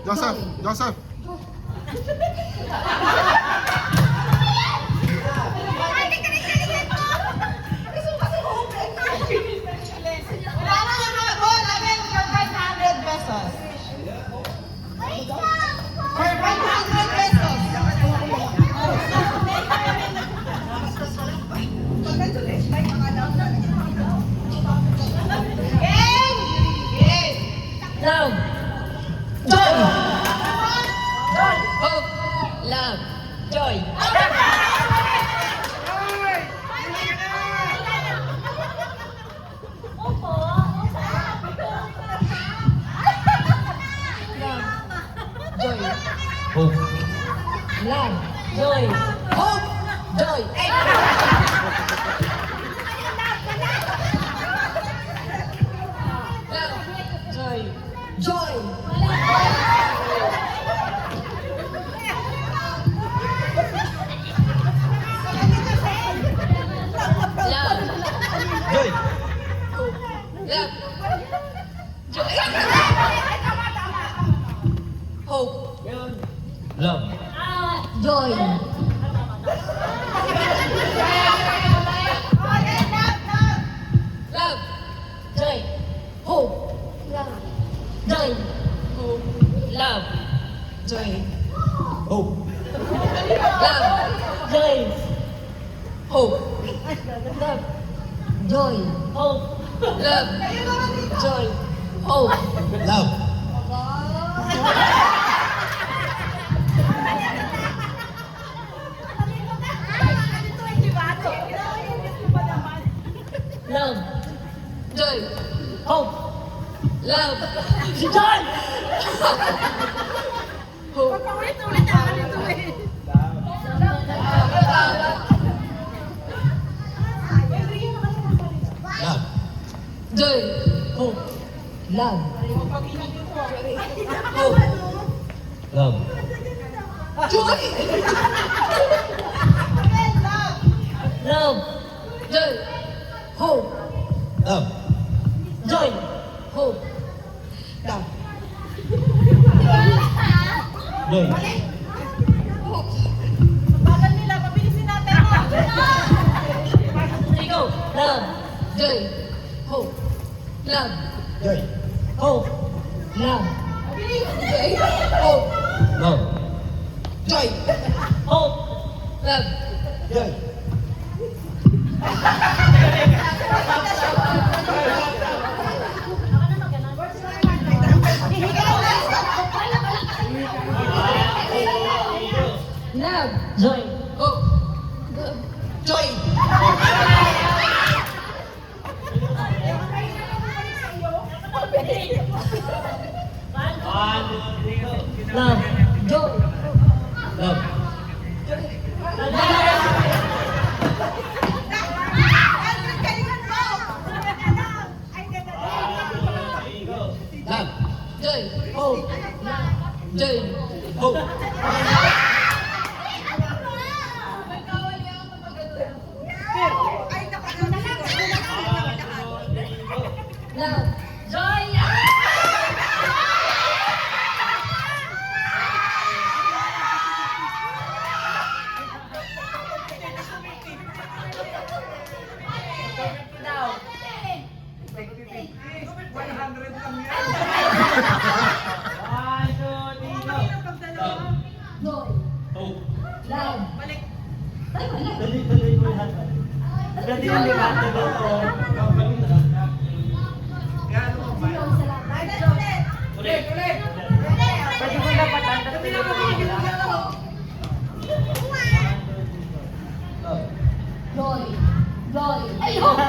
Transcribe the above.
Joseph, Joseph. Wala na yung mga goal namin for 500 pesos. For 500 pesos. Game! Game! Love. Joy. Hope. Love. Joy. Joy. Hope. Love. Joy. Hope. Joy. Love. Joy. Joy. Love. Joy. Love. Joy. Hope. Love. Joy. Love. Joy. Hope. Love. Joy. Hope. Love. Joy. Hope. Love. Joy. Hope. Love. Joy. Hope. Love. Joy. Hope. Love. Love. Joy. Hope. Love. Joy. Hope. Love. Joy. Hope. Love. Hope. Love. Joy. Love. Joy. Hope. Love. Joy. Hope. Love. Joy. Bagal nila, pabilisin natin. Ikaw. Love. Joy. Hope. Love. Joy. Hope. Love. Joy. Hope. Love. Joy. Hope. Love. Joy. Love. Joy. Hope. Love. Joy. Love. Joy. Love. Love. Joy. Hope. Joy. Hope. Love. Joy. Now. 100 lang yan. Joy. Hope. Love. Balik. Ay, wala. Dali mo lahat. Dali yung ligato dito. Ulit. Ulit. Pwede ko dapat Joy. Joy. Ay, hope.